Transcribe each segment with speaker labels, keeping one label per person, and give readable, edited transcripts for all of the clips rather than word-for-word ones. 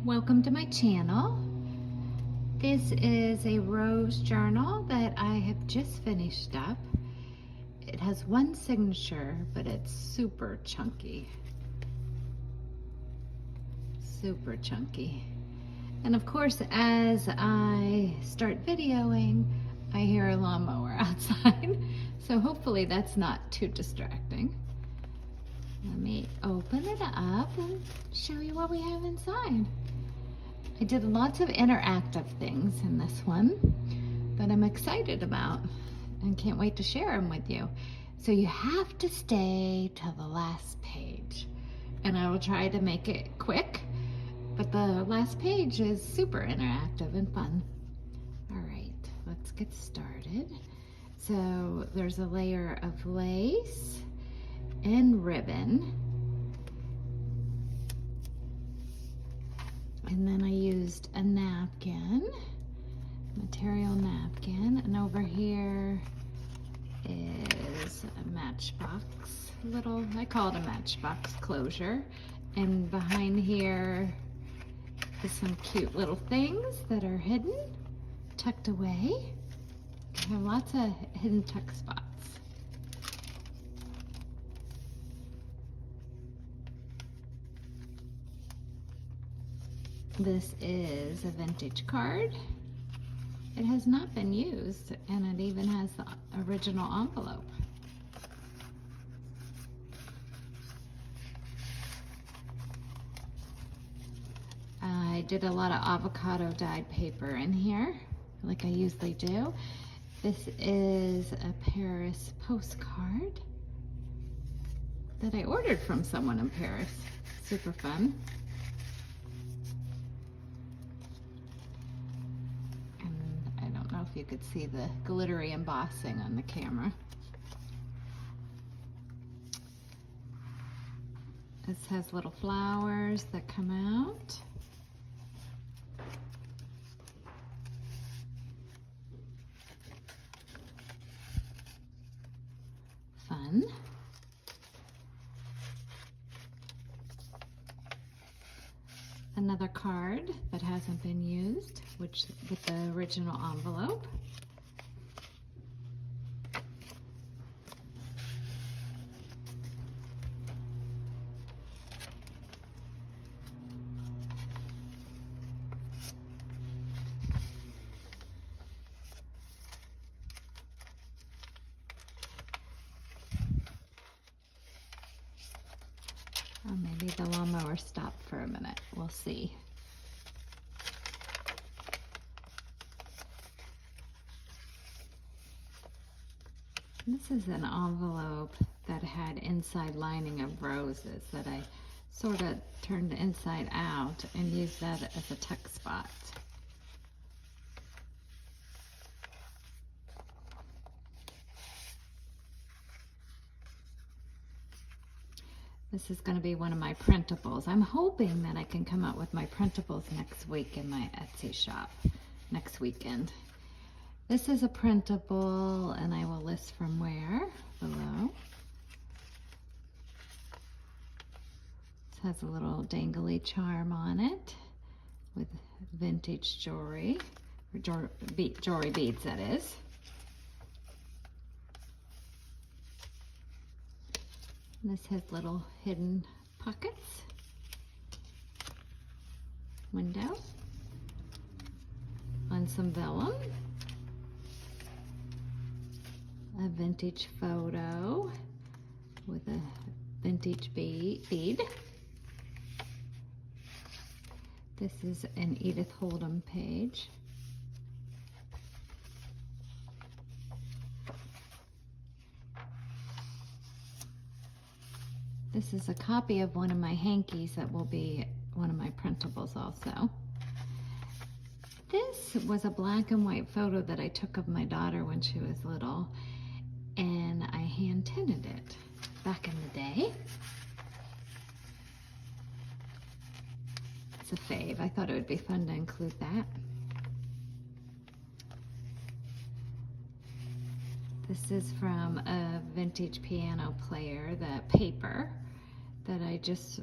Speaker 1: welcome to my channel. This is a rose journal that I have just finished up. It has one signature, but it's super chunky. Super chunky. And of course, as I start videoing, I hear a lawnmower outside. So hopefully that's not too distracting. Let me open it up and show you what we have inside. I did lots of interactive things in this one that I'm excited about and can't wait to share them with you. So you have to stay till the last page, and I will try to make it quick, but the last page is super interactive and fun. All right, let's get started. So there's a layer of lace and ribbon, and then I used a napkin, material napkin, and over here is a matchbox, I call it a matchbox closure, and behind here is some cute little things that are hidden, tucked away. I have lots of hidden tuck spots. This is a vintage card. It has not been used, and it even has the original envelope. I did a lot of avocado dyed paper in here, like I usually do. This is a Paris postcard that I ordered from someone in Paris. Super fun. If you could see the glittery embossing on the camera. This has little flowers that come out. Fun. Another card that hasn't been used, which with the original envelope. Or maybe the lawnmower stopped for a minute. We'll see. This is an envelope that had inside lining of roses that I sort of turned inside out and used that as a tuck spot. This is going to be one of my printables. I'm hoping that I can come out with my printables next week in my Etsy shop, next weekend. This is a printable, and I will list from where below. It has a little dangly charm on it with vintage jewelry, or jewelry beads, that is. This has little hidden pockets, window, on some vellum, a vintage photo with a vintage bead. This is an Edith Holden page. This is a copy of one of my hankies that will be one of my printables also. This was a black and white photo that I took of my daughter when she was little, and I hand tinted it back in the day. It's a fave. I thought it would be fun to include that. This is from a vintage piano player, the paper that I just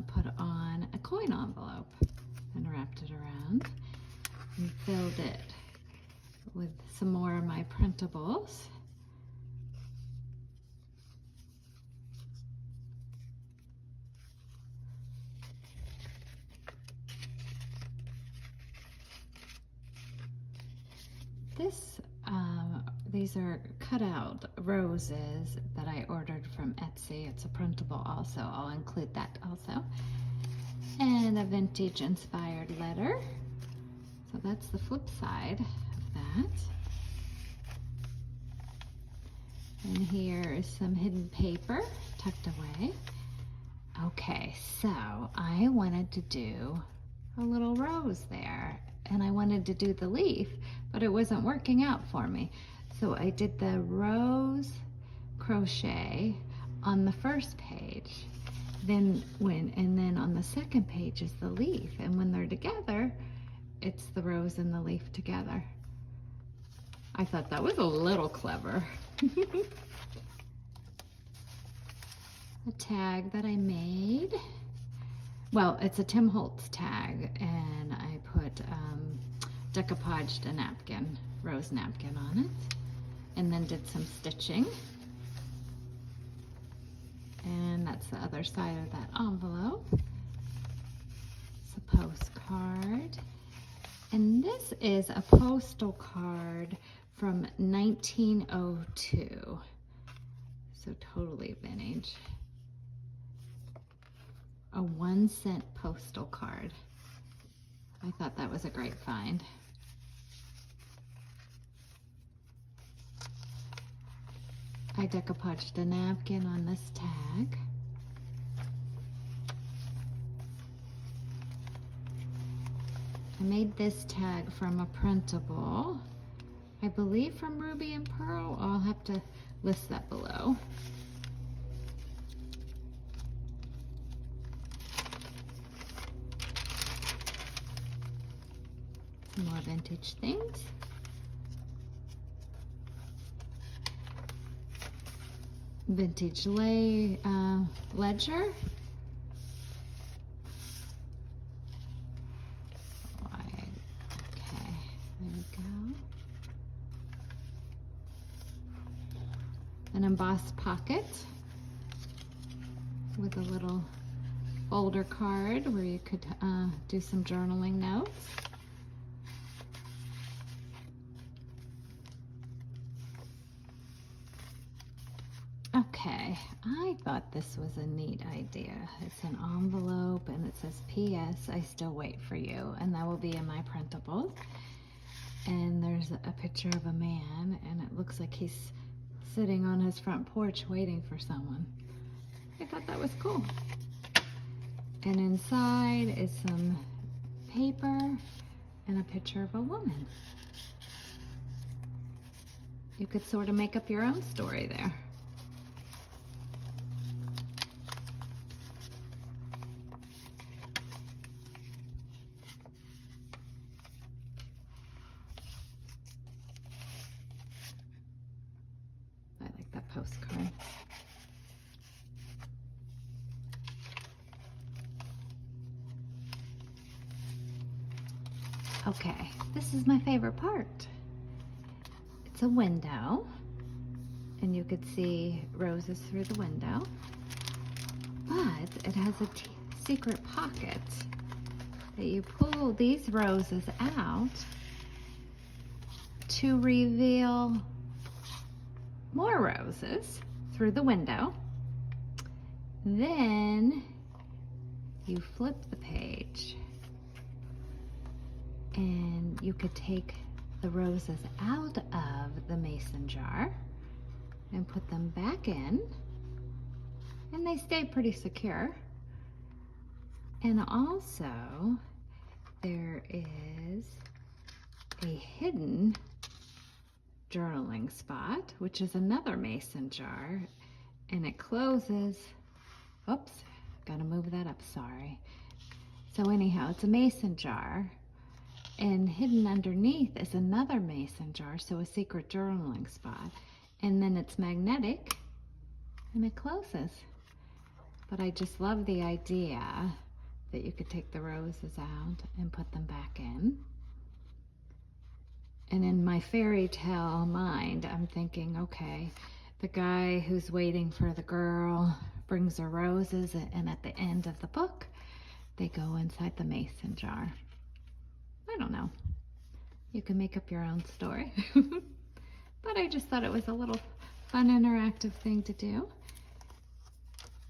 Speaker 1: put on a coin envelope. and wrapped it around and filled it with some more of my printables. These are cutout roses that I ordered from Etsy. It's a printable also. I'll include that also. And a vintage inspired letter. So that's the flip side of that. And here is some hidden paper tucked away. Okay, so I wanted to do a little rose there, and I wanted to do the leaf, but it wasn't working out for me. So I did the rose crochet on the first page, and then on the second page is the leaf, and when they're together, it's the rose and the leaf together. I thought that was a little clever. A tag that I made. Well, it's a Tim Holtz tag, and I put decoupaged a napkin, rose napkin on it, and then did some stitching. And that's the other side of that envelope. It's a postcard. And this is a postal card from 1902. So totally vintage. A 1-cent postal card. I thought that was a great find. I decoupaged a napkin on this tag. I made this tag from a printable, I believe from Ruby and Pearl. I'll have to list that below. Some more vintage things. Vintage ledger. Okay, there we go. An embossed pocket with a little folder card where you could do some journaling notes. Okay, I thought this was a neat idea. It's an envelope and it says, P.S. I still wait for you, and that will be in my printables. And there's a picture of a man, and it looks like he's sitting on his front porch waiting for someone. I thought that was cool. And inside is some paper and a picture of a woman. You could sort of make up your own story there. Postcard. Okay, this is my favorite part. It's a window, and you could see roses through the window, but it has a secret pocket that you pull these roses out to reveal more roses through the window. Then you flip the page and you could take the roses out of the mason jar and put them back in, and they stay pretty secure. And also there is a hidden journaling spot, which is another mason jar, and it closes. Oops, gotta move that up, sorry. So anyhow, it's a mason jar, and hidden underneath is another mason jar, so a secret journaling spot. And then it's magnetic, and it closes. But I just love the idea that you could take the roses out and put them back in. And in my fairy tale mind, I'm thinking, okay, the guy who's waiting for the girl brings her roses, and at the end of the book, they go inside the mason jar. I don't know. You can make up your own story. But I just thought it was a little fun, interactive thing to do.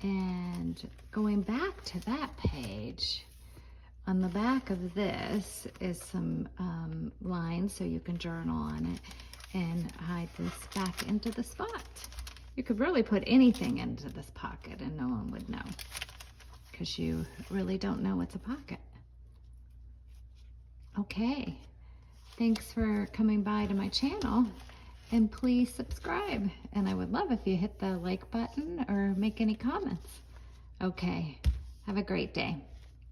Speaker 1: And going back to that page, on the back of this is some lines so you can journal on it and hide this back into the spot. You could really put anything into this pocket and no one would know, because you really don't know it's a pocket. Okay, thanks for coming by to my channel, and please subscribe. And I would love if you hit the like button or make any comments. Okay, have a great day.